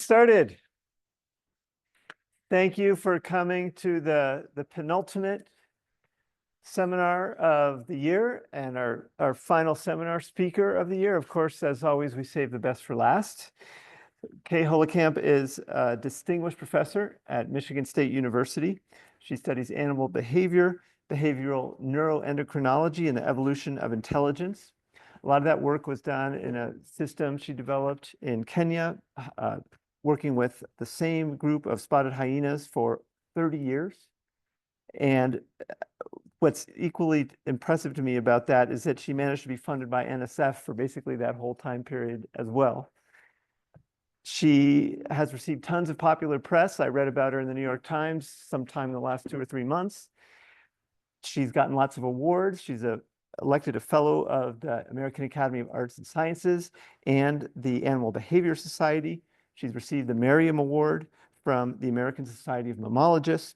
started. Thank you for coming to the penultimate seminar of the year and our final seminar speaker of the year. Of course, as always, we save the best for last. Kay Holekamp is a distinguished professor at Michigan State University. She studies animal behavior, behavioral neuroendocrinology, and the evolution of intelligence. A lot of that work was done in a system she developed in Kenya, working with the same group of spotted hyenas for 30 years. And what's equally impressive to me about that is that she managed to be funded by NSF for basically that whole time period as well. She has received tons of popular press. I read about her in the New York Times sometime in the last 2 or 3 months. She's gotten lots of awards. She's elected a fellow of the American Academy of Arts and Sciences and the Animal Behavior Society. She's received the Merriam Award from the American Society of Mammalogists.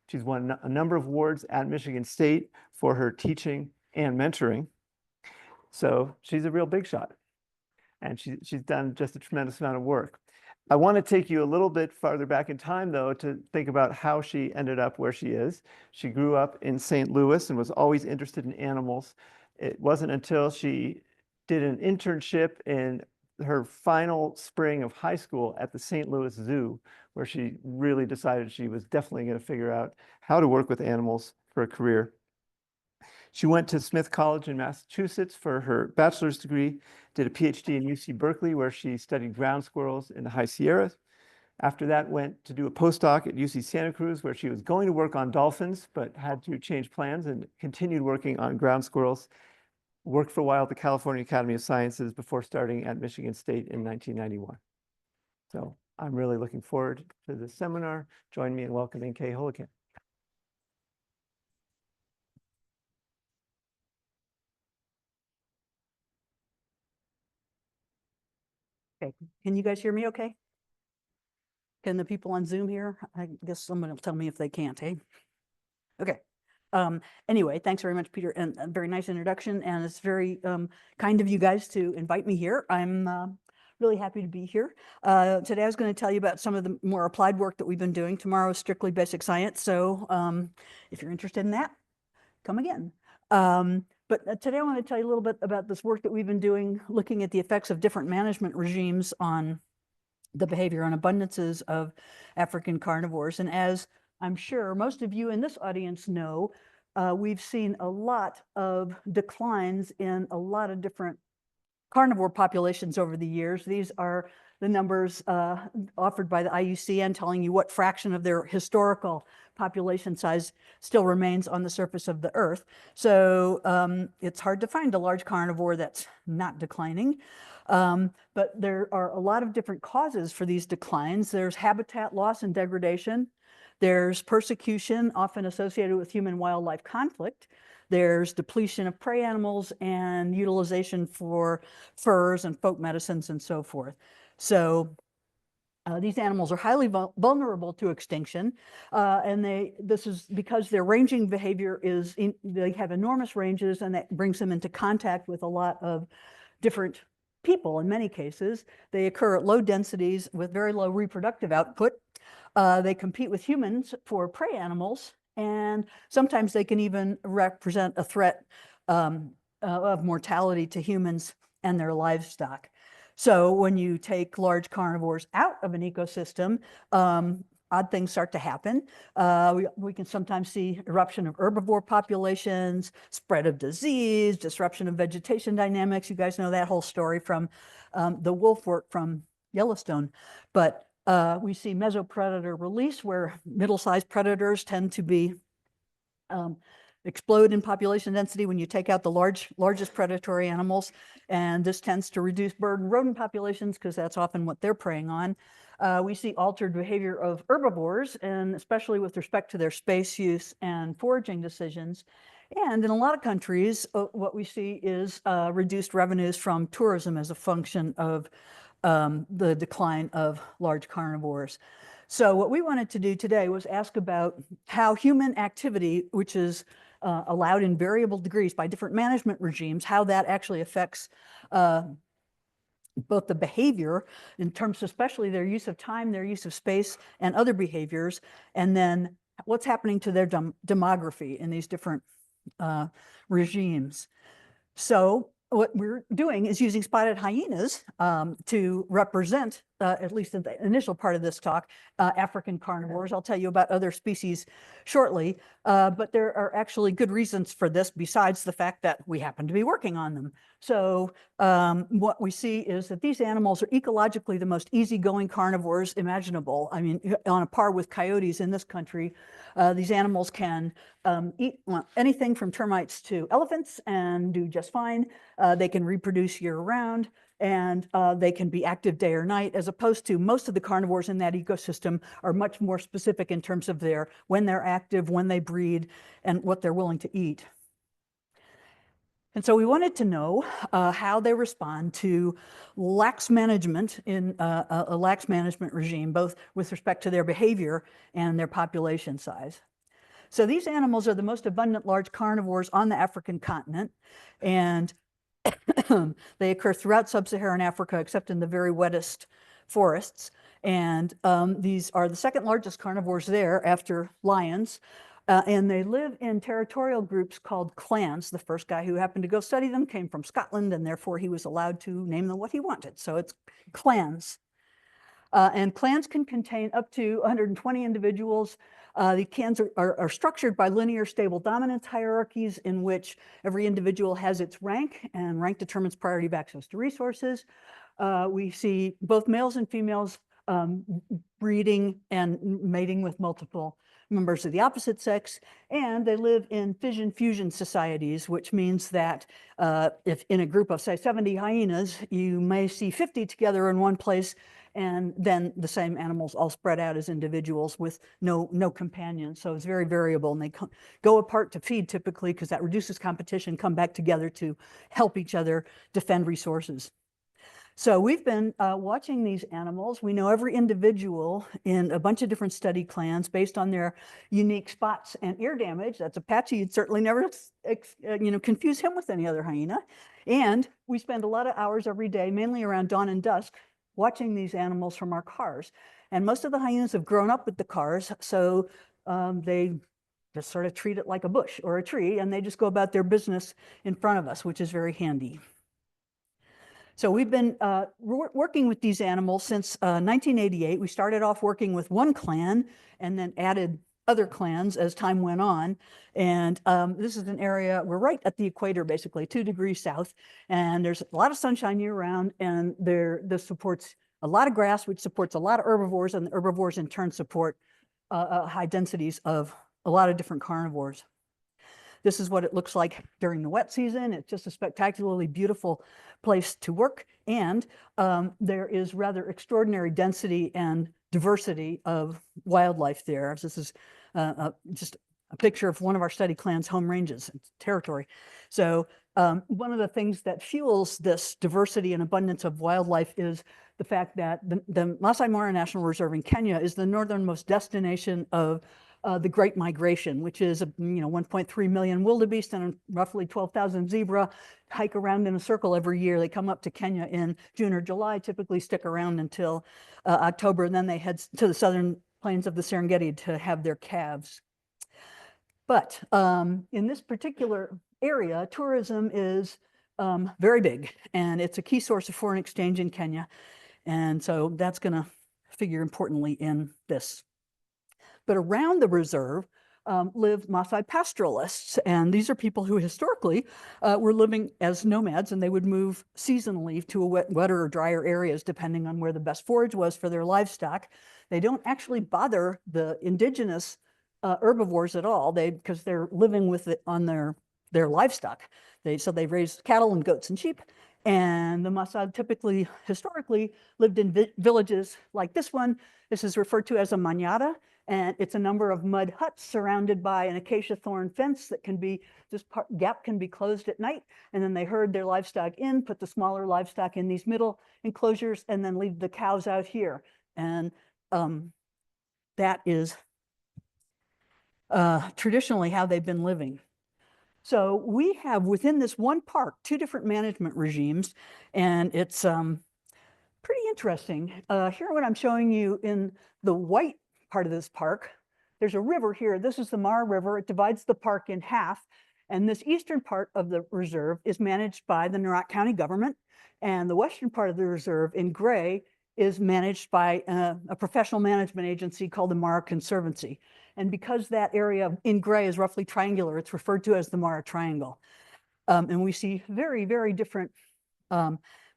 She's won a number of awards at Michigan State for her teaching and mentoring. So she's a real big shot. And she's done just a tremendous amount of work. I want to take you a little bit farther back in time, though, to think about how she ended up where she is. She grew up in St. Louis and was always interested in animals. It wasn't until she did an internship in her final spring of high school at the St. Louis Zoo, where she really decided she was definitely going to figure out how to work with animals for a career. She went to Smith College in Massachusetts for her bachelor's degree, did a PhD in UC Berkeley, where she studied ground squirrels in the High Sierras. After that, went to do a postdoc at UC Santa Cruz, where she was going to work on dolphins, but had to change plans and continued working on ground squirrels. Worked for a while at the California Academy of Sciences before starting at Michigan State in 1991. So I'm really looking forward to this seminar. Join me in welcoming Kay Holekamp. Okay, can you guys hear me okay? Can the people on Zoom hear? I guess someone will tell me if they can't, hey? Okay. Anyway, thanks very much, Peter, and a very nice introduction, and it's very kind of you guys to invite me here. I'm really happy to be here. Today I was going to tell you about some of the more applied work that we've been doing. Tomorrow is strictly basic science, so if you're interested in that, come again. But today I want to tell you a little bit about this work that we've been doing, looking at the effects of different management regimes on the behavior and abundances of African carnivores. And as I'm sure most of you in this audience know, we've seen a lot of declines in a lot of different carnivore populations over the years. These are the numbers offered by the IUCN telling you what fraction of their historical population size still remains on the surface of the earth. So it's hard to find a large carnivore that's not declining. But there are a lot of different causes for these declines. There's habitat loss and degradation. There's persecution, often associated with human-wildlife conflict. There's depletion of prey animals and utilization for furs and folk medicines and so forth. So these animals are highly vulnerable to extinction, and this is because their ranging behavior they have enormous ranges, and that brings them into contact with a lot of different people. In many cases, they occur at low densities with very low reproductive output. They compete with humans for prey animals, and sometimes they can even represent a threat of mortality to humans and their livestock. So when you take large carnivores out of an ecosystem, odd things start to happen. We can sometimes see eruption of herbivore populations, spread of disease, disruption of vegetation dynamics. You guys know that whole story from the wolf work from Yellowstone. But we see mesopredator release, where middle-sized predators tend to be explode in population density when you take out the largest predatory animals, and this tends to reduce bird and rodent populations because that's often what they're preying on. We see altered behavior of herbivores, and especially with respect to their space use and foraging decisions. And in a lot of countries, what we see is reduced revenues from tourism as a function of the decline of large carnivores. So what we wanted to do today was ask about how human activity, which is allowed in variable degrees by different management regimes, how that actually affects both the behavior in terms, especially their use of time, their use of space, and other behaviors, and then what's happening to their demography in these different regimes. So what we're doing is using spotted hyenas to represent, at least in the initial part of this talk, African carnivores. I'll tell you about other species shortly, but there are actually good reasons for this besides the fact that we happen to be working on them. So what we see is that these animals are ecologically the most easygoing carnivores imaginable. I mean, on a par with coyotes in this country. These animals can eat anything from termites to elephants and do just fine. They can reproduce year-round, and they can be active day or night, as opposed to most of the carnivores in that ecosystem are much more specific in terms of when they're active, when they breed, and what they're willing to eat. And so we wanted to know how they respond to lax management in a lax management regime, both with respect to their behavior and their population size. So these animals are the most abundant large carnivores on the African continent, and they occur throughout sub-Saharan Africa, except in the very wettest forests. And these are the second largest carnivores there after lions. And they live in territorial groups called clans. The first guy who happened to go study them came from Scotland, and therefore he was allowed to name them what he wanted. So it's clans. And clans can contain up to 120 individuals. The clans are structured by linear stable dominance hierarchies in which every individual has its rank, and rank determines priority of access to resources. We see both males and females breeding and mating with multiple members of the opposite sex, and they live in fission-fusion societies, which means that if in a group of, say, 70 hyenas, you may see 50 together in one place, and then the same animals all spread out as individuals with no companions. So it's very variable, and they go apart to feed typically because that reduces competition, come back together to help each other defend resources. So we've been watching these animals. We know every individual in a bunch of different study clans based on their unique spots and ear damage. That's Apache. You'd certainly never confuse him with any other hyena. And we spend a lot of hours every day, mainly around dawn and dusk, watching these animals from our cars. And most of the hyenas have grown up with the cars, so they just sort of treat it like a bush or a tree, and they just go about their business in front of us, which is very handy. So we've been working with these animals since 1988. We started off working with one clan and then added other clans as time went on. And this is an area, we're right at the equator, basically 2 degrees south, and there's a lot of sunshine year round, and this supports a lot of grass, which supports a lot of herbivores, and the herbivores in turn support high densities of a lot of different carnivores. This is what it looks like during the wet season. It's just a spectacularly beautiful place to work, and there is rather extraordinary density and diversity of wildlife there. This is just a picture of one of our study clans' home ranges, territory. So one of the things that fuels this diversity and abundance of wildlife is the fact that the Masai Mara National Reserve in Kenya is the northernmost destination of the Great Migration, which is 1.3 million wildebeest and roughly 12,000 zebra hike around in a circle every year. They come up to Kenya in June or July, typically stick around until October, and then they head to the southern plains of the Serengeti to have their calves. But in this particular area, tourism is very big, and it's a key source of foreign exchange in Kenya. And so that's going to figure importantly in this. But around the reserve live Maasai pastoralists, and these are people who historically were living as nomads, and they would move seasonally to wetter or drier areas depending on where the best forage was for their livestock. They don't actually bother the indigenous herbivores at all, because they're living with it on their livestock. So they raise cattle and goats and sheep. And the Maasai typically, historically, lived in villages like this one. This is referred to as a manada, and it's a number of mud huts surrounded by an acacia thorn fence that can be, gap can be closed at night, and then they herd their livestock in, put the smaller livestock in these middle enclosures, and then leave the cows out here. And that is traditionally how they've been living. So we have within this one park 2 different management regimes, and it's pretty interesting. Here what I'm showing you in the white part of this park, there's a river here. This is the Mara River. It divides the park in half. And this eastern part of the reserve is managed by the Narok County government. And the western part of the reserve in gray is managed by a professional management agency called the Mara Conservancy. And because that area in gray is roughly triangular, it's referred to as the Mara Triangle. And we see very, very different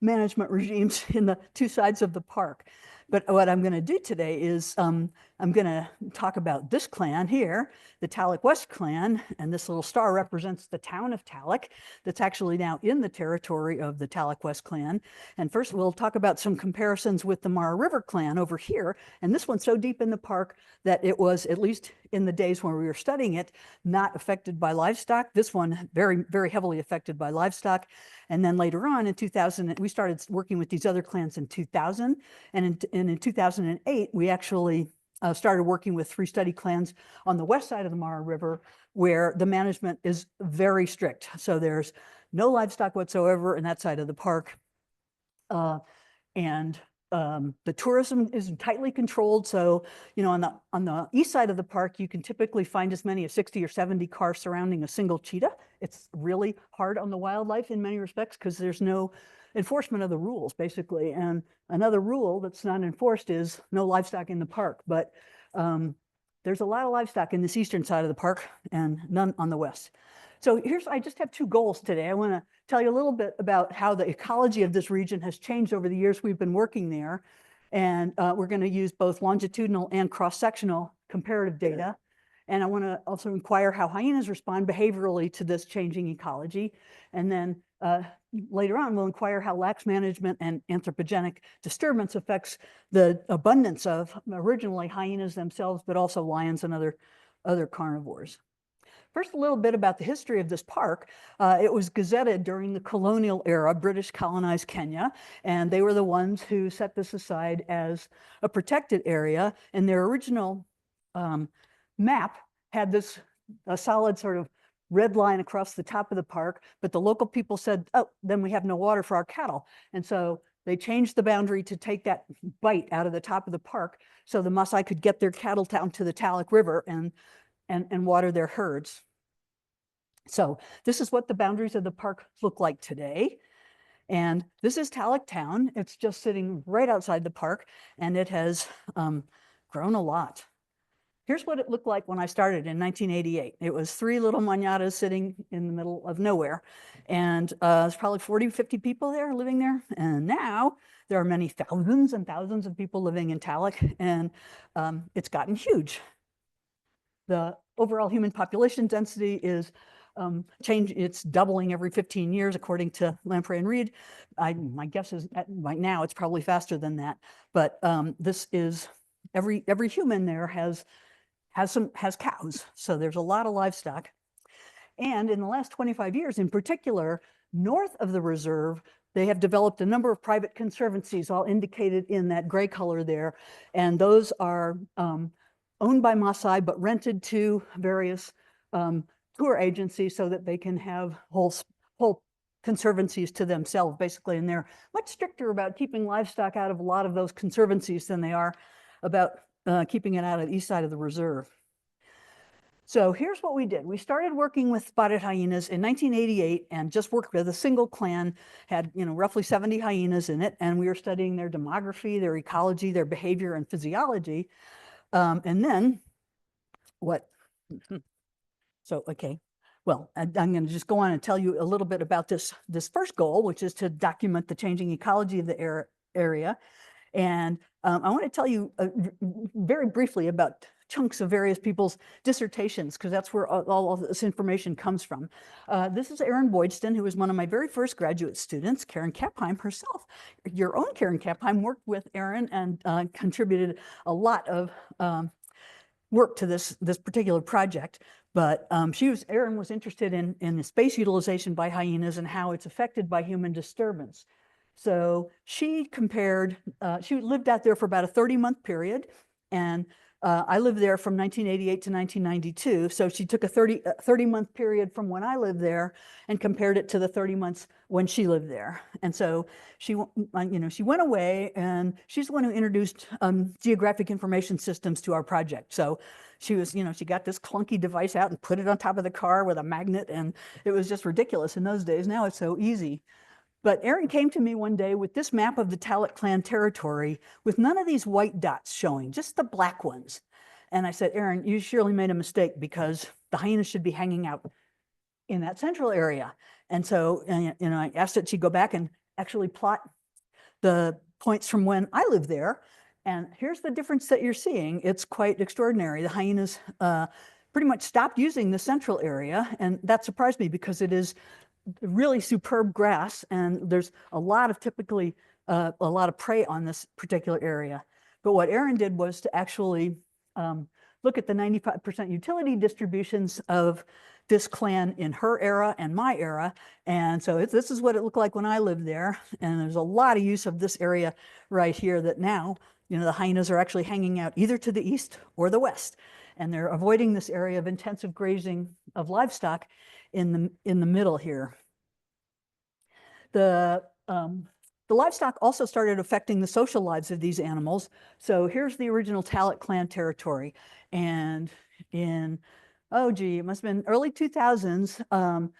management regimes in the two sides of the park. But what I'm going to do today is I'm going to talk about this clan here, the Talek West clan, and this little star represents the town of Talek that's actually now in the territory of the Talek West clan. And first we'll talk about some comparisons with the Mara River clan over here. And this one's so deep in the park that it was, at least in the days when we were studying it, not affected by livestock. This one very, very heavily affected by livestock. And then later on in 2000, we started working with these other clans in 2000. And in 2008, we actually started working with 3 study clans on the west side of the Mara River, where the management is very strict. So there's no livestock whatsoever in that side of the park. The tourism is tightly controlled. So, on the east side of the park, you can typically find as many as 60 or 70 cars surrounding a single cheetah. It's really hard on the wildlife in many respects because there's no enforcement of the rules, basically. And another rule that's not enforced is no livestock in the park. But there's a lot of livestock in this eastern side of the park and none on the west. So I just have 2 goals today. I want to tell you a little bit about how the ecology of this region has changed over the years we've been working there. And we're going to use both longitudinal and cross-sectional comparative data. And I want to also inquire how hyenas respond behaviorally to this changing ecology. And then later on, we'll inquire how lax management and anthropogenic disturbance affects the abundance of originally hyenas themselves, but also lions and other carnivores. First, a little bit about the history of this park. It was gazetted during the colonial era. British colonized Kenya, and they were the ones who set this aside as a protected area. And their original map had a solid sort of red line across the top of the park, but the local people said, oh, then we have no water for our cattle. And so they changed the boundary to take that bite out of the top of the park so the Maasai could get their cattle down to the Talek River and water their herds. So this is what the boundaries of the park look like today. And this is Talek Town. It's just sitting right outside the park, and it has grown a lot. Here's what it looked like when I started in 1988. It was 3 little manadas sitting in the middle of nowhere. And there's probably 40, 50 people there living there. And now there are many thousands and thousands of people living in Talek, and it's gotten huge. The overall human population density is it's doubling every 15 years, according to Lamprey and Reed. My guess is right now it's probably faster than that. But this is every human there has cows, so there's a lot of livestock. And in the last 25 years, in particular, north of the reserve, they have developed a number of private conservancies, all indicated in that gray color there, and those are owned by Maasai, but rented to various tour agencies so that they can have whole conservancies to themselves, basically. And they're much stricter about keeping livestock out of a lot of those conservancies than they are about keeping it out of the east side of the reserve. So here's what we did. We started working with spotted hyenas in 1988 and just worked with a single clan, had roughly 70 hyenas in it, and we were studying their demography, their ecology, their behavior, and physiology. And then okay. Well, I'm going to just go on and tell you a little bit about this first goal, which is to document the changing ecology of the area. And I want to tell you very briefly about chunks of various people's dissertations, because that's where all of this information comes from. This is Erin Boydston, who was one of my very first graduate students. Karen Kapheim herself, your own Karen Kapheim, worked with Erin and contributed a lot of work to this particular project. But Erin was interested in the space utilization by hyenas and how it's affected by human disturbance. So she compared, she lived out there for about a 30-month period, and I lived there from 1988 to 1992. So she took a 30-month period from when I lived there and compared it to the 30 months when she lived there. And so she went away, and she's the one who introduced geographic information systems to our project. So she was, she got this clunky device out and put it on top of the car with a magnet, and it was just ridiculous in those days. Now it's so easy. But Erin came to me one day with this map of the Talek clan territory with none of these white dots showing, just the black ones. And I said, Erin, you surely made a mistake, because the hyenas should be hanging out in that central area. And so, I asked that she go back and actually plot the points from when I lived there. And here's the difference that you're seeing. It's quite extraordinary. The hyenas pretty much stopped using the central area. And that surprised me, because it is really superb grass, and there's a lot of prey on this particular area. But what Erin did was to actually look at the 95% utility distributions of this clan in her era and my era. And so this is what it looked like when I lived there. And there's a lot of use of this area right here that now, the hyenas are actually hanging out either to the east or the west. And they're avoiding this area of intensive grazing of livestock in the middle here. The livestock also started affecting the social lives of these animals. So here's the original Talek clan territory. And in, it must have been early 2000s,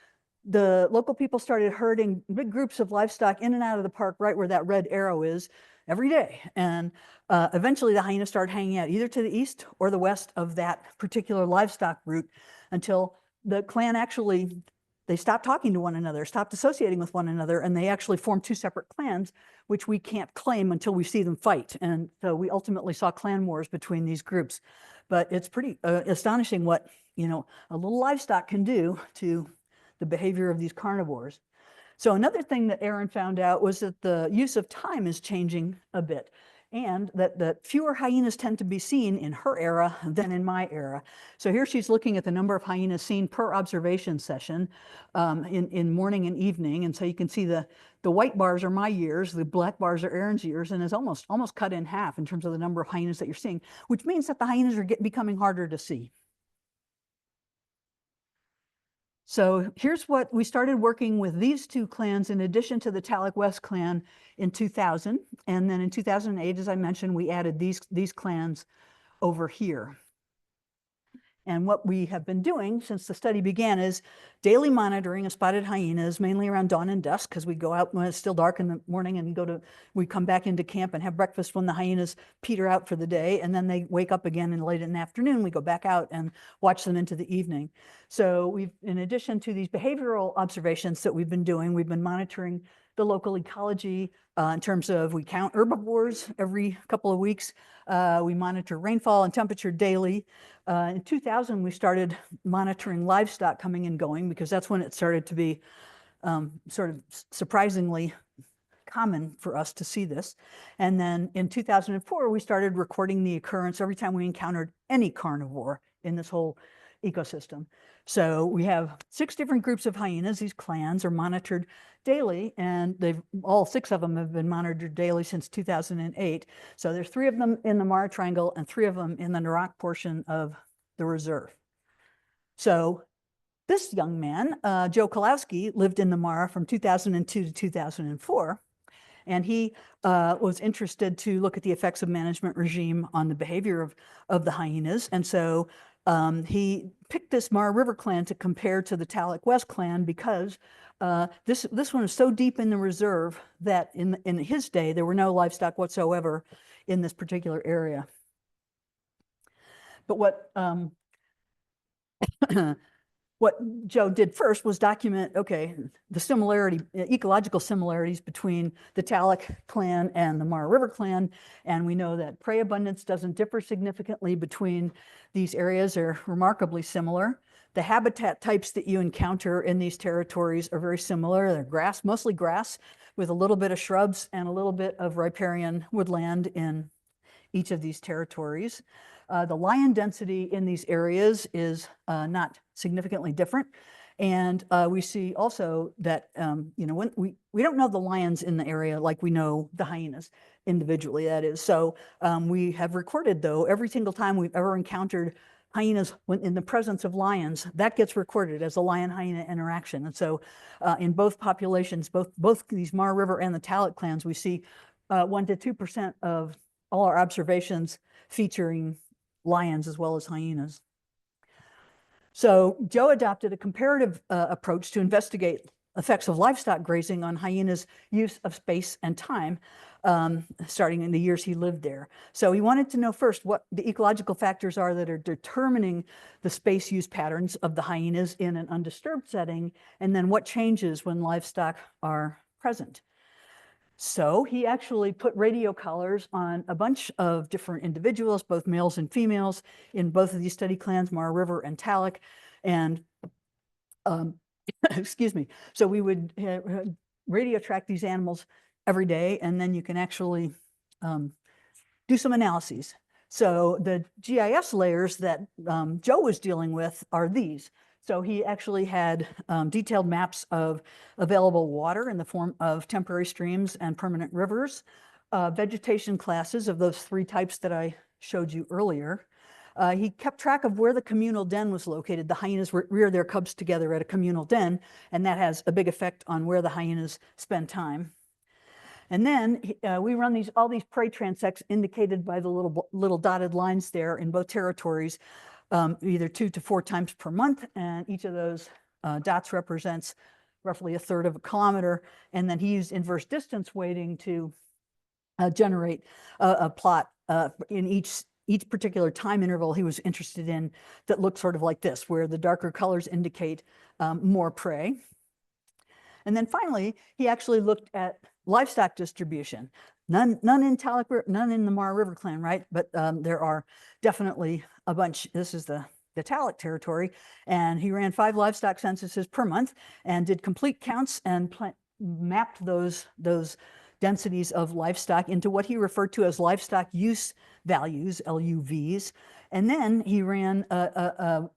the local people started herding big groups of livestock in and out of the park right where that red arrow is every day. And eventually the hyenas started hanging out either to the east or the west of that particular livestock route, until the clan actually, they stopped talking to one another, stopped associating with one another, and they actually formed two separate clans, which we can't claim until we see them fight. And so we ultimately saw clan wars between these groups. But it's pretty astonishing what, a little livestock can do to the behavior of these carnivores. So another thing that Erin found out was that the use of time is changing a bit, and that fewer hyenas tend to be seen in her era than in my era. So here she's looking at the number of hyenas seen per observation session in morning and evening. And so you can see the white bars are my years, the black bars are Erin's years, and it's almost cut in half in terms of the number of hyenas that you're seeing, which means that the hyenas are becoming harder to see. So here's what we started working with these two clans in addition to the Talek West clan in 2000. And then in 2008, as I mentioned, we added these clans over here. And what we have been doing since the study began is daily monitoring of spotted hyenas, mainly around dawn and dusk, because we go out when it's still dark in the morning and we come back into camp and have breakfast when the hyenas peter out for the day, and then they wake up again and late in the afternoon, we go back out and watch them into the evening. So in addition to these behavioral observations that we've been doing, we've been monitoring the local ecology in terms of, we count herbivores every couple of weeks. We monitor rainfall and temperature daily. In 2000, we started monitoring livestock coming and going, because that's when it started to be sort of surprisingly common for us to see this. And then in 2004, we started recording the occurrence every time we encountered any carnivore in this whole ecosystem. So we have 6 different groups of hyenas. These clans are monitored daily, and all 6 of them have been monitored daily since 2008. So there's 3 of them in the Mara Triangle and 3 of them in the Narak portion of the reserve. So this young man, Joe Kolowski, lived in the Mara from 2002 to 2004. And he was interested to look at the effects of management regime on the behavior of the hyenas. And so he picked this Mara River clan to compare to the Talek West clan, because this one is so deep in the reserve that in his day, there were no livestock whatsoever in this particular area. But what what Joe did first was document, the ecological similarities between the Talek clan and the Mara River clan. And we know that prey abundance doesn't differ significantly between these areas. They're remarkably similar. The habitat types that you encounter in these territories are very similar. They're grass, mostly grass, with a little bit of shrubs and a little bit of riparian woodland in each of these territories. The lion density in these areas is not significantly different. And we see also that, when we don't know the lions in the area like we know the hyenas individually, that is. So we have recorded, though, every single time we've ever encountered hyenas, when in the presence of lions, that gets recorded as a lion-hyena interaction. And so in both populations, both these Mara River and the Talek clans, we see 1 to 2% of all our observations featuring lions as well as hyenas. So Joe adopted a comparative approach to investigate effects of livestock grazing on hyenas' use of space and time, starting in the years he lived there. So he wanted to know first what the ecological factors are that are determining the space use patterns of the hyenas in an undisturbed setting, and then what changes when livestock are present. So he actually put radio collars on a bunch of different individuals, both males and females, in both of these study clans, Mara River and Talek. And excuse me. So we would radio track these animals every day, and then you can actually do some analyses. So the GIS layers that Joe was dealing with are these. So he actually had detailed maps of available water in the form of temporary streams and permanent rivers, vegetation classes of those 3 types that I showed you earlier. He kept track of where the communal den was located. The hyenas rear their cubs together at a communal den, and that has a big effect on where the hyenas spend time. And then we run all these prey transects indicated by the little dotted lines there in both territories, either 2 to 4 times per month, and each of those dots represents roughly 1/3 of a kilometer. And then he used inverse distance weighting to generate a plot in each particular time interval he was interested in that looked sort of like this, where the darker colors indicate more prey. And then finally, he actually looked at livestock distribution. None in Talek, none in the Mara River clan, right? But there are definitely a bunch. This is the Talek territory, and he ran 5 livestock censuses per month and did complete counts and mapped those densities of livestock into what he referred to as livestock use values, LUVs. And then he ran the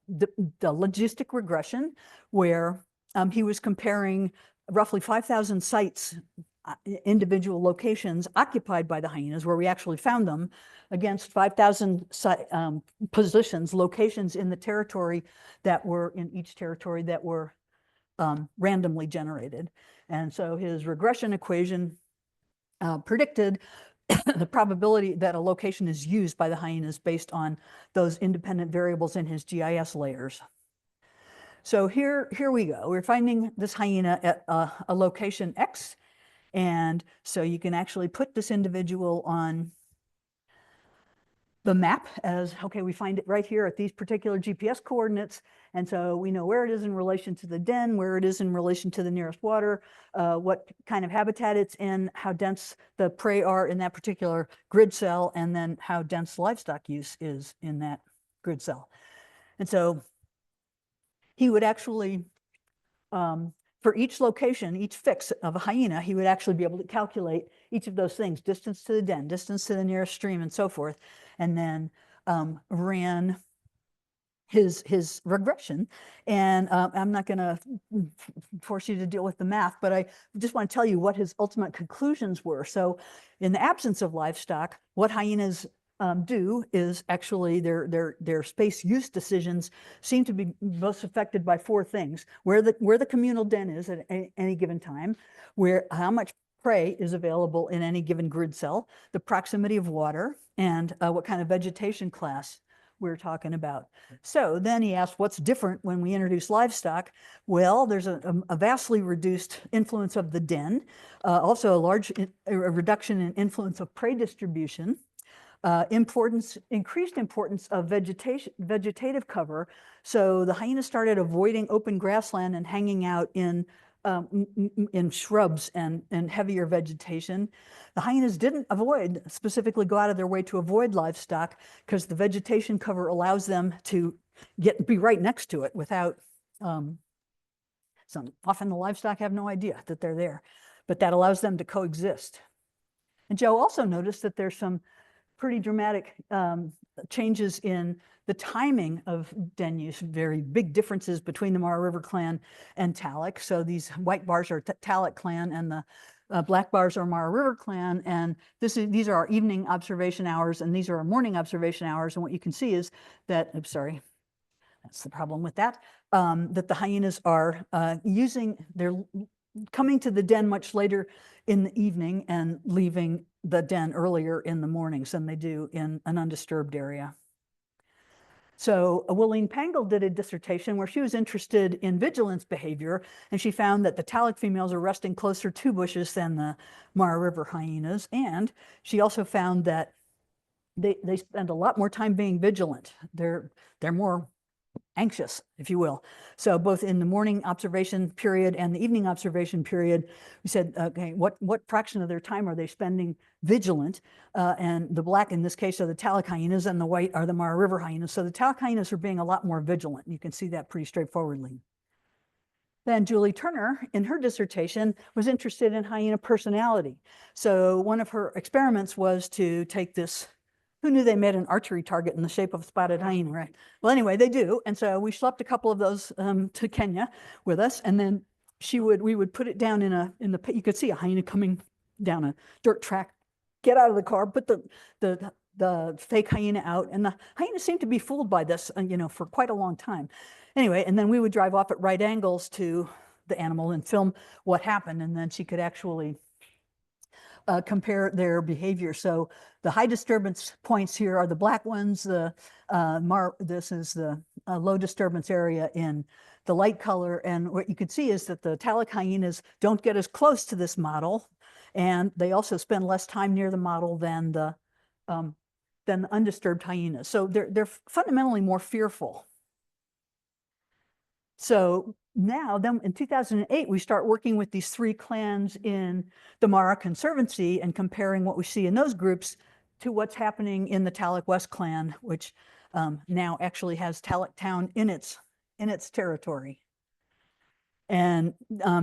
logistic regression, where he was comparing roughly 5,000 sites, individual locations occupied by the hyenas, where we actually found them, against 5,000 positions, locations in the territory that were in each territory that were randomly generated. And so his regression equation predicted the probability that a location is used by the hyenas based on those independent variables in his GIS layers. So here we go. We're finding this hyena at a location X. And so you can actually put this individual on the map as, okay, we find it right here at these particular GPS coordinates. And so we know where it is in relation to the den, where it is in relation to the nearest water, what kind of habitat it's in, how dense the prey are in that particular grid cell, and then how dense livestock use is in that grid cell. And so he would actually, for each location, each fix of a hyena, he would actually be able to calculate each of those things, distance to the den, distance to the nearest stream, and so forth, and then ran his regression. And I'm not going to force you to deal with the math, but I just want to tell you what his ultimate conclusions were. So in the absence of livestock, what hyenas do is actually their space use decisions seem to be most affected by 4 things: where the communal den is at any given time, how much prey is available in any given grid cell, the proximity of water, and what kind of vegetation class we're talking about. So then he asked, what's different when we introduce livestock? Well, there's a vastly reduced influence of the den, also a large reduction in influence of prey distribution, increased importance of vegetative cover. So the hyenas started avoiding open grassland and hanging out in shrubs and heavier vegetation. The hyenas didn't specifically go out of their way to avoid livestock, because the vegetation cover allows them to be right next to it without, often the livestock have no idea that they're there, but that allows them to coexist. And Joe also noticed that there's some pretty dramatic changes in the timing of den use, very big differences between the Mara River clan and Talek. So these white bars are Talek clan, and the black bars are Mara River clan, and these are our evening observation hours, and these are our morning observation hours. And what you can see is that, I'm sorry, that's the problem with that, that the hyenas are they're coming to the den much later in the evening and leaving the den earlier in the mornings than they do in an undisturbed area. So Willeen Pangel did a dissertation where she was interested in vigilance behavior, and she found that the Talek females are resting closer to bushes than the Mara River hyenas. And she also found that they spend a lot more time being vigilant. They're more anxious, if you will. So both in the morning observation period and the evening observation period, we said, okay, what fraction of their time are they spending vigilant? And the black in this case are the Talek hyenas, and the white are the Mara River hyenas. So the Talek hyenas are being a lot more vigilant. You can see that pretty straightforwardly. Then Julie Turner, in her dissertation, was interested in hyena personality. So one of her experiments was to take this. Who knew they made an archery target in the shape of a spotted hyena, right? Well, anyway, they do. And so we schlepped a couple of those to Kenya with us. And then we would put it down you could see a hyena coming down a dirt track, get out of the car, put the fake hyena out. And the hyena seemed to be fooled by this, for quite a long time. Anyway, and then we would drive off at right angles to the animal and film what happened. And then she could actually compare their behavior. So the high disturbance points here are the black ones. This is the low disturbance area in the light color. And what you can see is that the Talek hyenas don't get as close to this model, and they also spend less time near the model than the undisturbed hyenas. So they're fundamentally more fearful. So now, then in 2008, we start working with these 3 clans in the Mara Conservancy and comparing what we see in those groups to what's happening in the Talek West clan, which now actually has Talek Town in its territory. And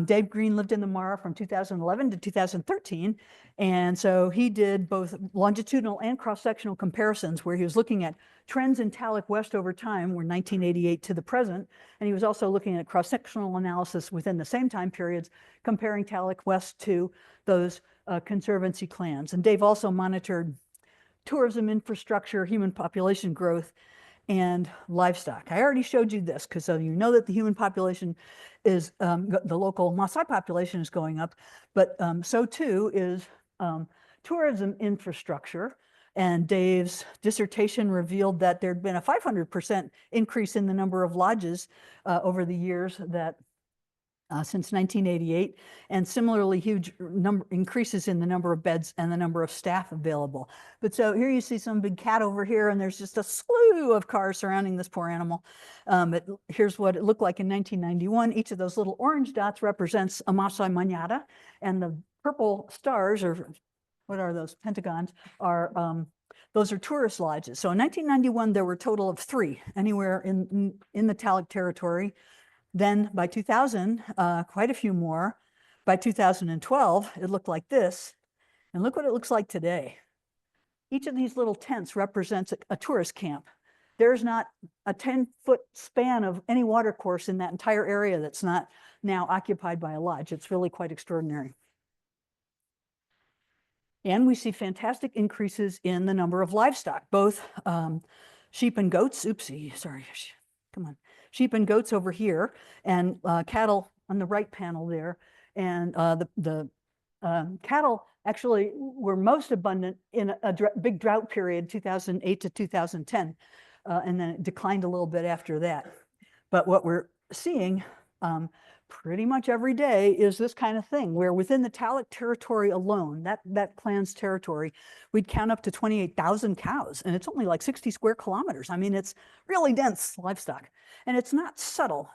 Dave Green lived in the Mara from 2011 to 2013. And so he did both longitudinal and cross-sectional comparisons where he was looking at trends in Talek West over time, where 1988 to the present. And he was also looking at cross-sectional analysis within the same time periods, comparing Talek West to those conservancy clans. And Dave also monitored tourism infrastructure, human population growth, and livestock. I already showed you this because you know that the human population is, the local Maasai population is going up, but so too is tourism infrastructure. And Dave's dissertation revealed that there'd been a 500% increase in the number of lodges over the years that since 1988, and similarly huge increases in the number of beds and the number of staff available. But so here you see some big cat over here, and there's just a slew of cars surrounding this poor animal. Here's what it looked like in 1991. Each of those little orange dots represents a Maasai Manada, and the purple stars, or what are those, pentagons, are those are tourist lodges. So in 1991, there were a total of 3 anywhere in the Talek territory. Then by 2000, quite a few more. By 2012, it looked like this. And look what it looks like today. Each of these little tents represents a tourist camp. There's not a 10-foot span of any watercourse in that entire area that's not now occupied by a lodge. It's really quite extraordinary. And we see fantastic increases in the number of livestock, both sheep and goats. Oopsie, sorry, come on. Sheep and goats over here, and cattle on the right panel there. And the cattle actually were most abundant in a big drought period, 2008 to 2010. And then it declined a little bit after that. But what we're seeing pretty much every day is this kind of thing, where within the Talek territory alone, that clan's territory, we'd count up to 28,000 cows, and it's only like 60 square kilometers. I mean, it's really dense livestock, and it's not subtle.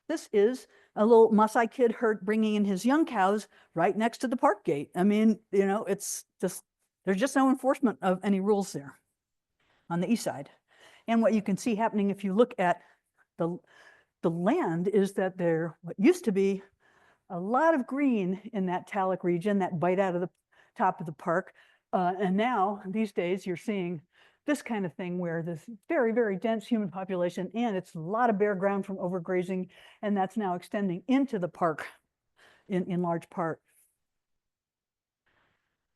This is a little Maasai kid bringing in his young cows right next to the park gate. I mean, it's just, there's just no enforcement of any rules there on the east side. And what you can see happening if you look at the land is that there what used to be a lot of green in that Talek region that bite out of the top of the park. And now, these days, you're seeing this kind of thing where this very, very dense human population, and it's a lot of bare ground from overgrazing, and that's now extending into the park in large part.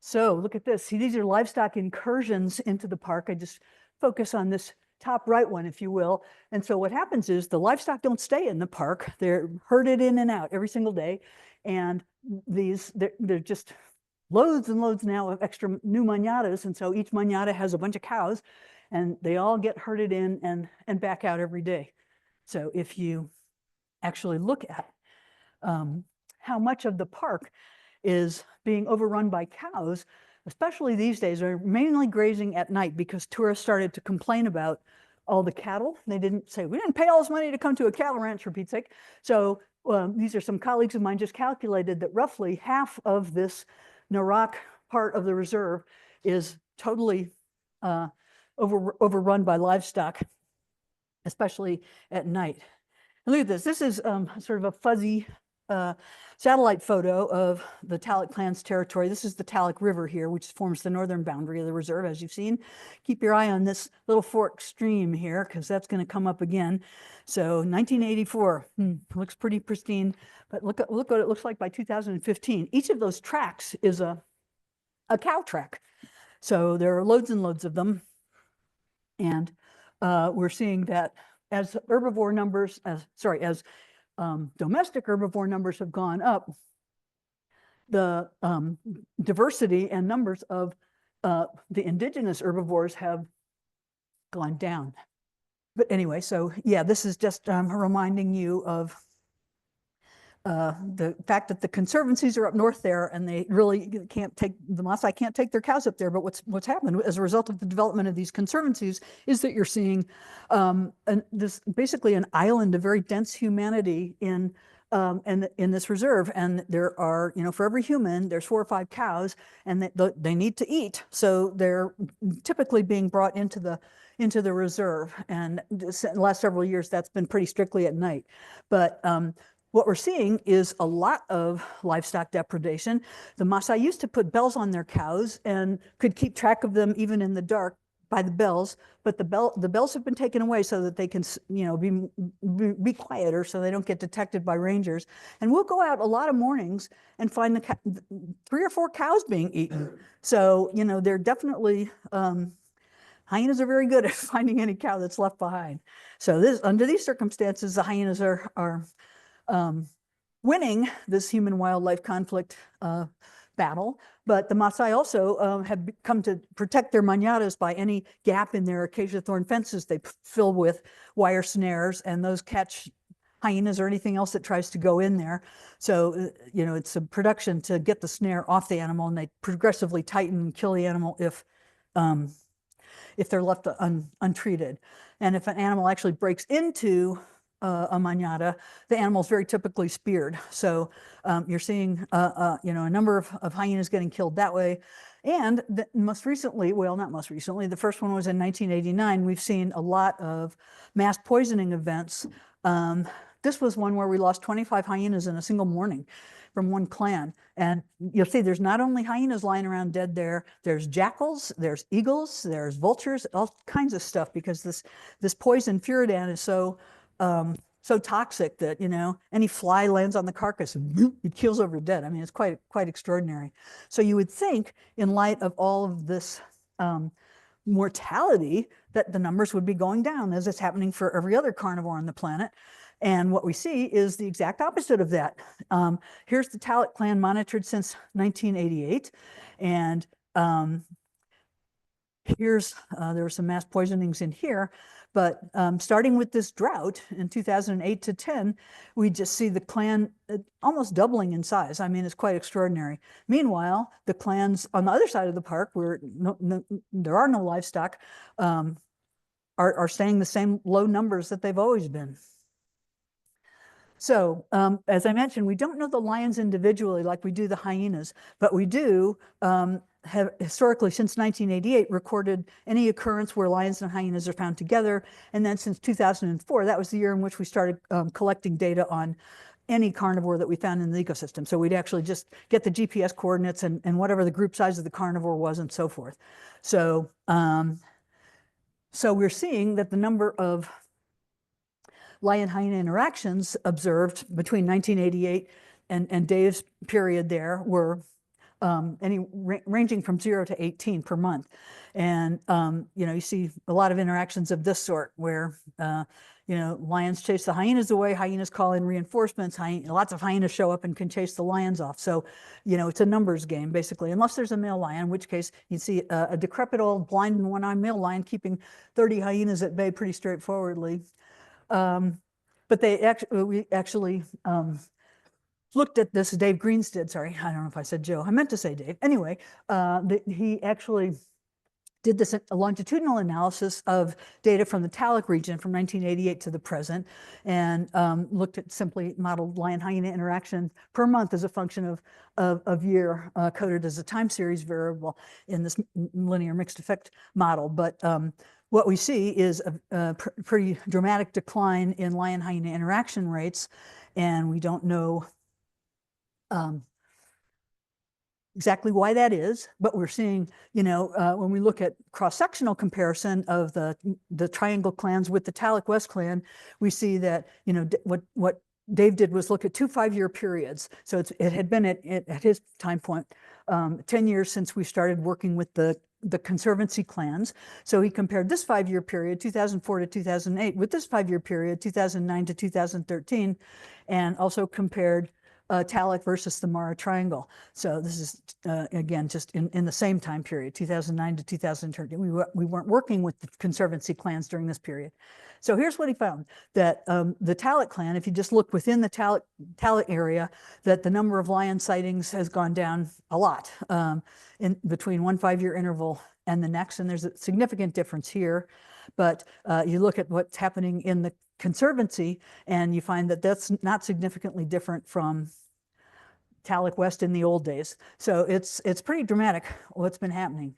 So look at this. See, these are livestock incursions into the park. I just focus on this top right one, if you will. And so what happens is the livestock don't stay in the park. They're herded in and out every single day. And they're just loads and loads now of extra new manadas. And so each manada has a bunch of cows, and they all get herded in and back out every day. So if you actually look at how much of the park is being overrun by cows, especially these days, are mainly grazing at night because tourists started to complain about all the cattle. They didn't say, we didn't pay all this money to come to a cattle ranch, for Pete's sake. So these are some colleagues of mine just calculated that roughly half of this Narak part of the reserve is totally overrun by livestock, especially at night. And look at this. This is sort of a fuzzy satellite photo of the Talek clan's territory. This is the Talek River here, which forms the northern boundary of the reserve, as you've seen. Keep your eye on this little fork stream here, because that's going to come up again. So 1984, looks pretty pristine, but look what it looks like by 2015. Each of those tracks is a cow track. So there are loads and loads of them. And we're seeing that as herbivore numbers, as domestic herbivore numbers have gone up, the diversity and numbers of the indigenous herbivores have gone down. But anyway, so yeah, this is just reminding you of the fact that the conservancies are up north there, and they really can't take, the Maasai can't take their cows up there. But what's happened as a result of the development of these conservancies is that you're seeing this basically an island of very dense humanity in this reserve. And there are, for every human, there's 4 or 5 cows, and they need to eat. So they're typically being brought into the reserve. And in the last several years, that's been pretty strictly at night. But what we're seeing is a lot of livestock depredation. The Maasai used to put bells on their cows and could keep track of them even in the dark by the bells, but the bells have been taken away so that they can, be quieter, so they don't get detected by rangers. And we'll go out a lot of mornings and find 3 or 4 cows being eaten. So, they're definitely, hyenas are very good at finding any cow that's left behind. So under these circumstances, the hyenas are winning this human-wildlife conflict battle, but the Maasai also have come to protect their manadas by any gap in their acacia thorn fences they fill with wire snares, and those catch hyenas or anything else that tries to go in there. So, it's a production to get the snare off the animal, and they progressively tighten and kill the animal if they're left untreated. And if an animal actually breaks into a manada, the animal is very typically speared. So you're seeing a number of hyenas getting killed that way. And most recently, well, not most recently, the first one was in 1989. We've seen a lot of mass poisoning events. This was one where we lost 25 hyenas in a single morning from one clan. And you'll see there's not only hyenas lying around dead there, there's jackals, there's eagles, there's vultures, all kinds of stuff, because this poison furidan is so toxic that, any fly lands on the carcass and it kills over dead. I mean, it's quite extraordinary. So you would think, in light of all of this mortality, that the numbers would be going down, as it's happening for every other carnivore on the planet. And what we see is the exact opposite of that. Here's the Talek clan monitored since 1988. And there were some mass poisonings in here. But starting with this drought in 2008 to 10, we just see the clan almost doubling in size. I mean, it's quite extraordinary. Meanwhile, the clans on the other side of the park, where there are no livestock, are staying the same low numbers that they've always been. So as I mentioned, we don't know the lions individually like we do the hyenas, but we do have historically, since 1988, recorded any occurrence where lions and hyenas are found together. And then since 2004, that was the year in which we started collecting data on any carnivore that we found in the ecosystem. So we'd actually just get the GPS coordinates and whatever the group size of the carnivore was and so forth. So, so we're seeing that the number of lion-hyena interactions observed between 1988 and Dave's period there were ranging from 0 to 18 per month. And, you see a lot of interactions of this sort where, lions chase the hyenas away, hyenas call in reinforcements, lots of hyenas show up and can chase the lions off. So, it's a numbers game, basically, unless there's a male lion, in which case you see a decrepit old blind and one-eyed male lion keeping 30 hyenas at bay pretty straightforwardly. But we actually looked at this, Dave Greens did, sorry, I don't know if I said Joe, I meant to say Dave. Anyway, he actually did this longitudinal analysis of data from the Talc region from 1988 to the present, and looked at simply modeled lion-hyena interaction per month as a function of year, coded as a time series variable in this linear mixed effect model. But what we see is a pretty dramatic decline in lion-hyena interaction rates, and we don't know exactly why that is, but we're seeing, when we look at cross-sectional comparison of the Triangle clans with the Talc West clan, we see that, what Dave did was look at 2 5-year periods. So it had been at his time point, 10 years since we started working with the Conservancy clans. So he compared this 5-year period, 2004 to 2008, with this 5-year period, 2009 to 2013, and also compared Talc versus the Mara Triangle. So this is, again, just in the same time period, 2009 to 2013. We weren't working with the Conservancy clans during this period. So here's what he found, that the Talc clan, if you just look within the Talc area, that the number of lion sightings has gone down a lot in between 1 5-year interval and the next, and there's a significant difference here. But you look at what's happening in the Conservancy, and you find that that's not significantly different from Talc West in the old days. So it's pretty dramatic what's been happening.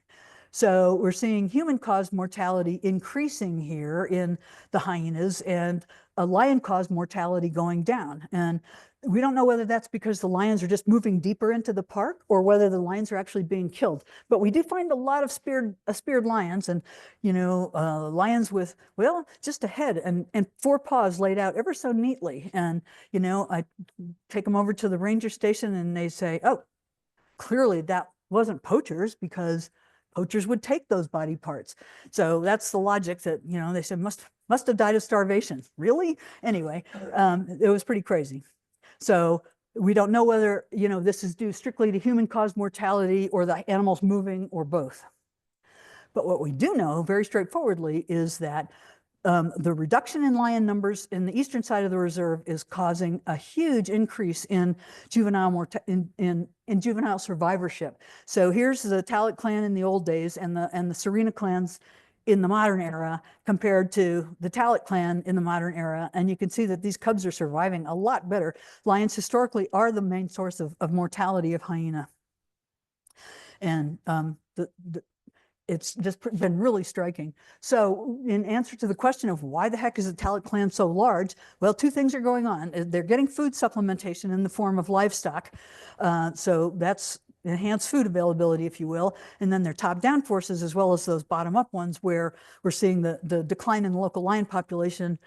So we're seeing human-caused mortality increasing here in the hyenas, and a lion-caused mortality going down. And we don't know whether that's because the lions are just moving deeper into the park or whether the lions are actually being killed. But we do find a lot of speared lions, and lions with, well, just a head and 4 paws laid out ever so neatly. And I take them over to the ranger station and they say, oh, clearly that wasn't poachers, because poachers would take those body parts. So that's the logic that, they said must have died of starvation. Really? Anyway, it was pretty crazy. So we don't know whether, this is due strictly to human-caused mortality or the animals moving or both. But what we do know very straightforwardly is that the reduction in lion numbers in the eastern side of the reserve is causing a huge increase in juvenile juvenile survivorship. So here's the Talc clan in the old days and the Serena clans in the modern era compared to the Talc clan in the modern era. And you can see that these cubs are surviving a lot better. Lions historically are the main source of mortality of hyena. And it's just been really striking. So in answer to the question of why the heck is the Talc clan so large, well, 2 things are going on. They're getting food supplementation in the form of livestock. So that's enhanced food availability, if you will. And then their top-down forces, as well as those bottom-up ones, where we're seeing the decline in the local lion population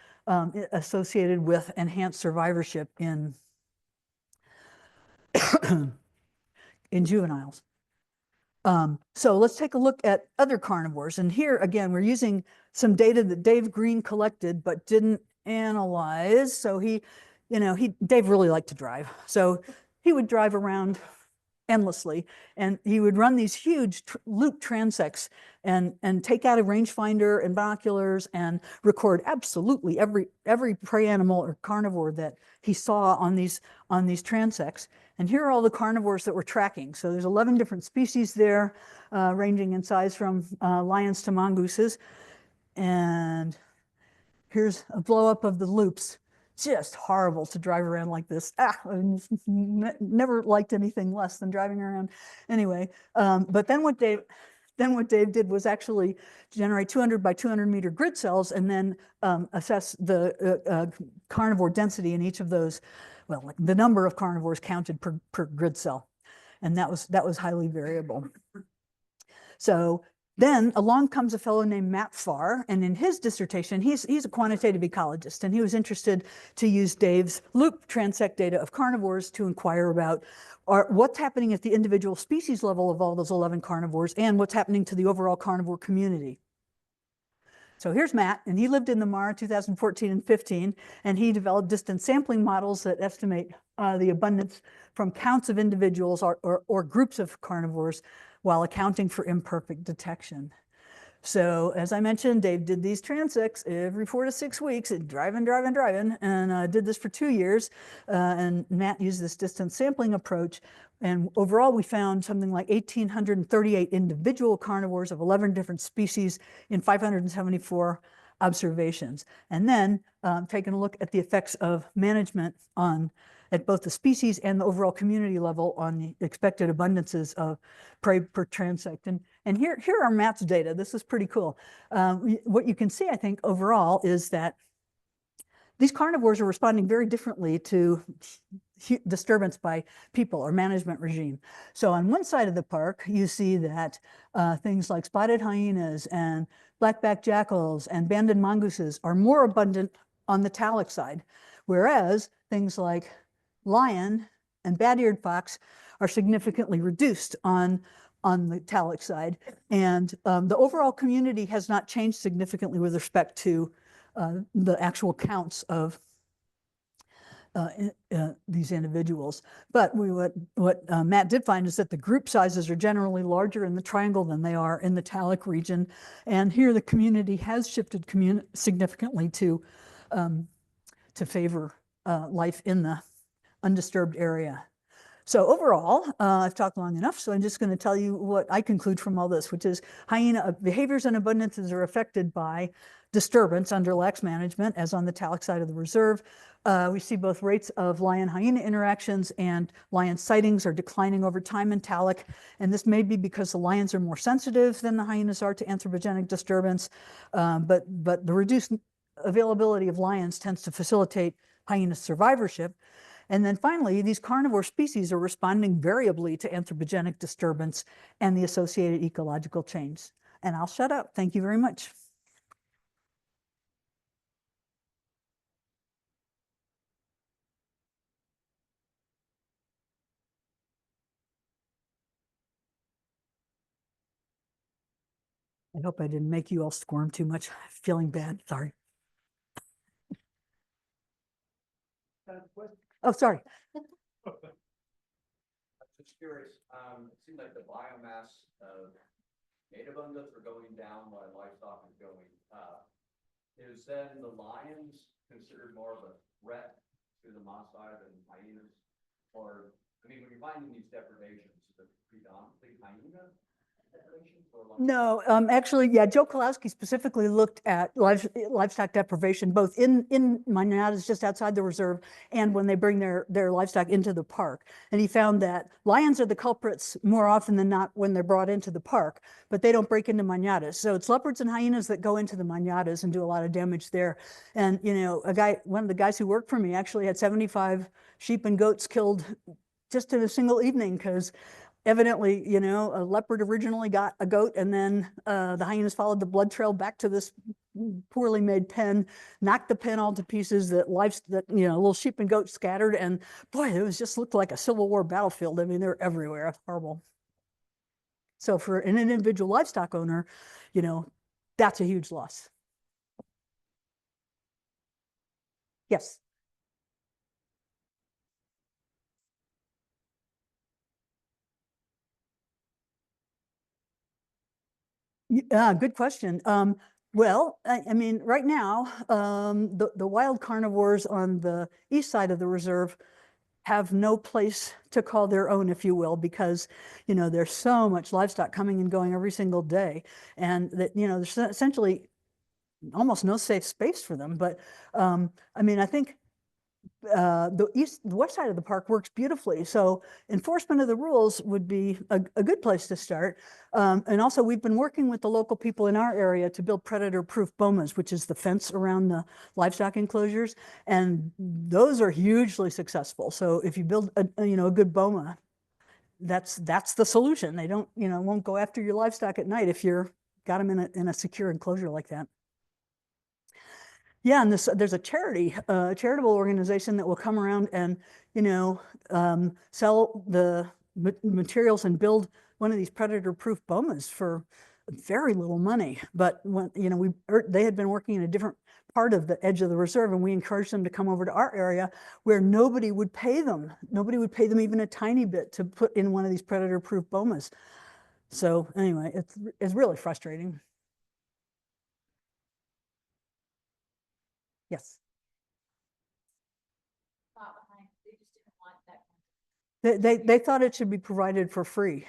associated with enhanced survivorship in in juveniles. So let's take a look at other carnivores. And here, again, we're using some data that Dave Green collected but didn't analyze. So Dave really liked to drive. So he would drive around endlessly, and he would run these huge loop transects and take out a rangefinder and binoculars and record absolutely every prey animal or carnivore that he saw on these transects. And here are all the carnivores that we're tracking. So there's 11 different species there, ranging in size from lions to mongooses. And here's a blow up of the loops. Just horrible to drive around like this. I never liked anything less than driving around. Anyway, but then what Dave did was actually generate 200 by 200 meter grid cells and then assess the carnivore density in each of those, well, like the number of carnivores counted per grid cell. And that was highly variable. So Then along comes a fellow named Matt Farr, and in his dissertation, he's a quantitative ecologist, and he was interested to use Dave's loop transect data of carnivores to inquire about what's happening at the individual species level of all those 11 carnivores and what's happening to the overall carnivore community. So here's Matt, and he lived in the Mara 2014 and 15, and he developed distance sampling models that estimate the abundance from counts of individuals or groups of carnivores while accounting for imperfect detection. So as I mentioned, Dave did these transects every 4 to 6 weeks, driving, and did this for 2 years. And Matt used this distance sampling approach. And overall, we found something like 1,838 individual carnivores of 11 different species in 574 observations. And then taking a look at the effects of management at both the species and the overall community level on the expected abundances of prey per transect. And here are Matt's data. This is pretty cool. What you can see, I think, overall is that these carnivores are responding very differently to disturbance by people or management regime. So on one side of the park, you see that things like spotted hyenas and black-backed jackals and banded mongooses are more abundant on the talc side, whereas things like lion and bat-eared fox are significantly reduced on the talc side. And the overall community has not changed significantly with respect to the actual counts of these individuals. But what Matt did find is that the group sizes are generally larger in the triangle than they are in the talc region. And here the community has shifted significantly to favor life in the undisturbed area. So overall, I've talked long enough, so I'm just going to tell you what I conclude from all this, which is hyena behaviors and abundances are affected by disturbance under lax management, as on the talc side of the reserve. We see both rates of lion-hyena interactions and lion sightings are declining over time in talc, and this may be because the lions are more sensitive than the hyenas are to anthropogenic disturbance, but the reduced availability of lions tends to facilitate hyena survivorship. And then finally, these carnivore species are responding variably to anthropogenic disturbance and the associated ecological change. And I'll shut up. Thank you very much. I hope I didn't make you all squirm too much. Feeling bad. Sorry. Oh, sorry. I'm just curious, it seems like the biomass of native ungulates are going down while livestock is going up. Is then the lions considered more of a threat to the Maasai than hyenas? Or, I mean, when you're finding these depredations, is it predominantly hyena? No, actually, yeah, Joe Kolowski specifically looked at livestock deprivation, both in manadas just outside the reserve and when they bring their livestock into the park. And he found that lions are the culprits more often than not when they're brought into the park, but they don't break into manadas. So it's leopards and hyenas that go into the manadas and do a lot of damage there. And, you know, one of the guys who worked for me actually had 75 sheep and goats killed just in a single evening because evidently, you know, a leopard originally got a goat, and then the hyenas followed the blood trail back to this poorly made pen, knocked the pen all to pieces. Little sheep and goats scattered, and boy, it was just looked like a Civil War battlefield. I mean, they're everywhere. It's horrible. So for an individual livestock owner, you know, that's a huge loss. Yes. Good question. Well, I mean, right now, the wild carnivores on the east side of the reserve have no place to call their own, if you will, because, you know, there's so much livestock coming and going every single day, and that, you know, there's essentially almost no safe space for them. But I mean, I think the west side of the park works beautifully. So enforcement of the rules would be a good place to start. And also we've been working with the local people in our area to build predator-proof bomas, which is the fence around the livestock enclosures. And those are hugely successful. So if you build a good boma, that's the solution. They don't, won't go after your livestock at night if you're got them in a secure enclosure like that. Yeah, and there's a charitable organization that will come around and, sell the materials and build one of these predator-proof bomas for very little money. But when, they had been working in a different part of the edge of the reserve, and we encouraged them to come over to our area where nobody would pay them. Nobody would pay them even a tiny bit to put in one of these predator-proof bomas. So anyway, it's really frustrating. Yes. They just didn't want that. They thought it should be provided for free.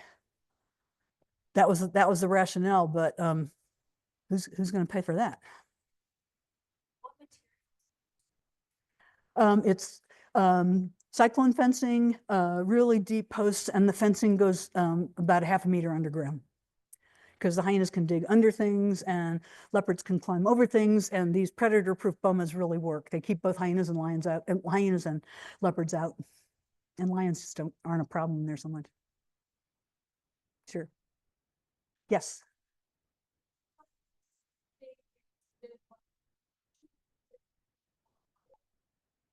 That was the rationale, but who's going to pay for that? What material? It's cyclone fencing, really deep posts, and the fencing goes about a half a meter underground. Because the hyenas can dig under things and leopards can climb over things, and these predator-proof bomas really work. They keep both hyenas and lions out, and hyenas and leopards out, and lions just aren't a problem there so much. Sure. Yes.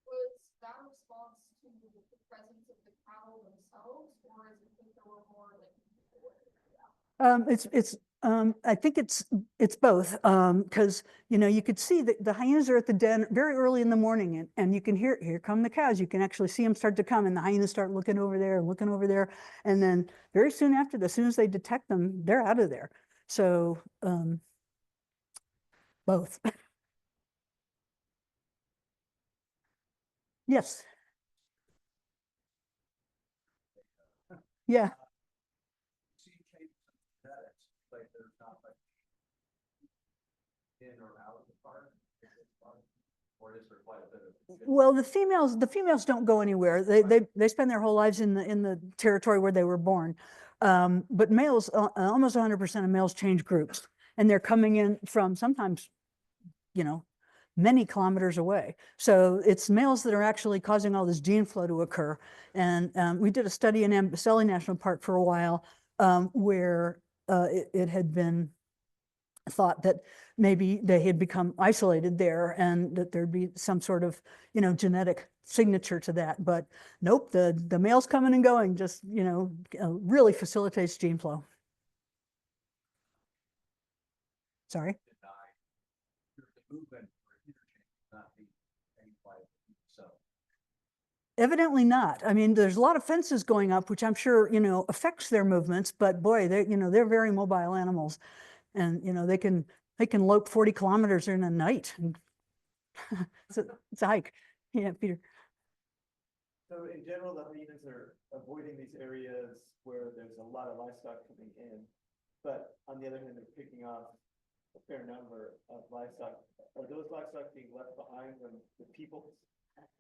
Was that a response to the presence of the cattle themselves, or is it that there were more like I think it's both, because you could see that the hyenas are at the den very early in the morning, and you can here come the cows. You can actually see them start to come, and the hyenas start looking over there and looking over there, and then very soon after, as soon as they detect them, they're out of there. So both. Yes. Yeah. See changes in genetics, like there's not like in or out of the park, or is there quite a bit of? Well, the females don't go anywhere. They spend their whole lives in the territory where they were born. But males, almost 100% of males change groups, and they're coming in from sometimes, many kilometers away. So it's males that are actually causing all this gene flow to occur. And we did a study in Amboseli National Park for a while, where it had been thought that maybe they had become isolated there and that there'd be some sort of, genetic signature to that. But nope, the males coming and going just, really facilitates gene flow. Sorry? The movement or interchange not be any by itself. Evidently not. I mean, there's a lot of fences going up, which I'm sure, affects their movements, but boy, they're very mobile animals. And, they can lope 40 kilometers in a night. It's a hike. Yeah, Peter. So in general, the hyenas are avoiding these areas where there's a lot of livestock coming in. But on the other hand, they're picking off a fair number of livestock. Are those livestock being left behind when the people,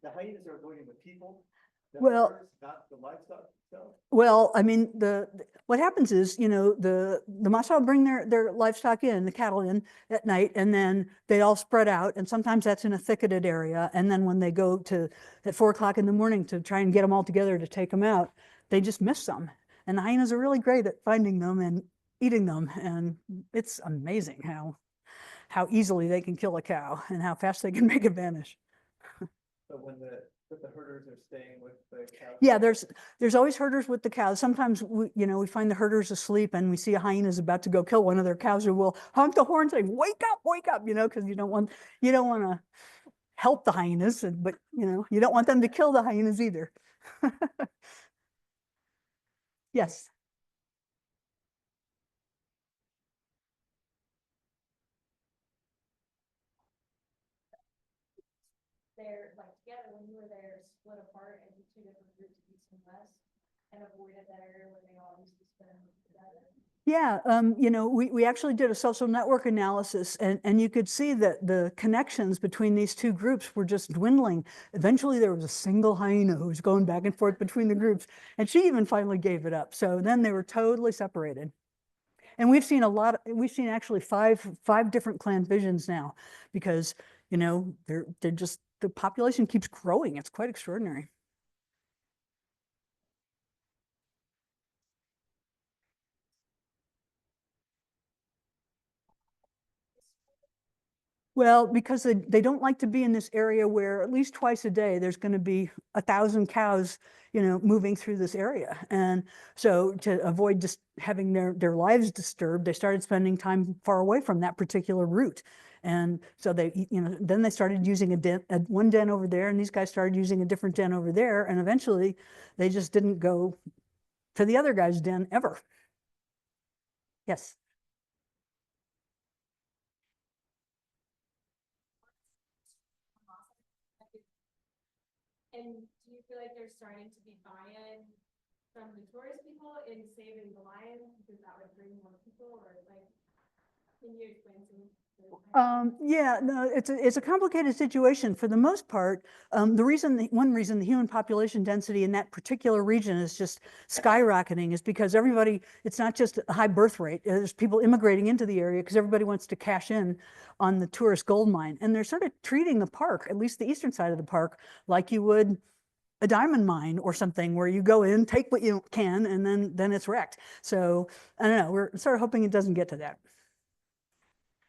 the hyenas are avoiding the people? The Well- herders, not the livestock itself? Well, I mean, what happens is, the Masai bring their livestock in, the cattle in at night, and then they all spread out. And sometimes that's in a thicketed area. And then when they go at 4 o'clock in the morning to try and get them all together to take them out, they just miss some. And the hyenas are really great at finding them and eating them. And it's amazing how easily they can kill a cow and how fast they can make it vanish. But but the herders are staying with the cows? Yeah, there's always herders with the cows. Sometimes we find the herders asleep and we see a hyena is about to go kill one of their cows, and we'll honk the horn saying, wake up, because you don't want to help the hyenas, but you don't want them to kill the hyenas either. Yes. they're like together when you were there, split apart into two different groups, east and west, and avoided that area where they all used to spend together? Yeah, we actually did a social network analysis, and you could see that the connections between these two groups were just dwindling. Eventually, there was a single hyena who was going back and forth between the groups, and she even finally gave it up. So then they were totally separated. And we've seen actually five different clan visions now, because they're just, the population keeps growing. It's quite extraordinary. Well, because they don't like to be in this area where at least twice a day, there's going to be 1,000 cows, moving through this area. And so to avoid just having their lives disturbed, they started spending time far away from that particular route. And so then they started using one den over there, and these guys started using a different den over there. And eventually they just didn't go to the other guy's den ever. Yes. And do you feel like there's starting to be buy-in from the tourist people in saving the lions because that would bring more people, or like, can you explain to me? Yeah, no, it's a complicated situation. For the most part, one reason the human population density in that particular region is just skyrocketing is because it's not just a high birth rate. There's people immigrating into the area because everybody wants to cash in on the tourist gold mine. And they're sort of treating the park, at least the eastern side of the park, like you would a diamond mine or something where you go in, take what you can, and then it's wrecked. So I don't know, we're sort of hoping it doesn't get to that.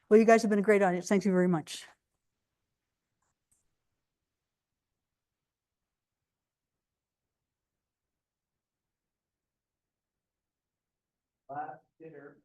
Well, you guys have been a great audience. Thank you very much. Last dinner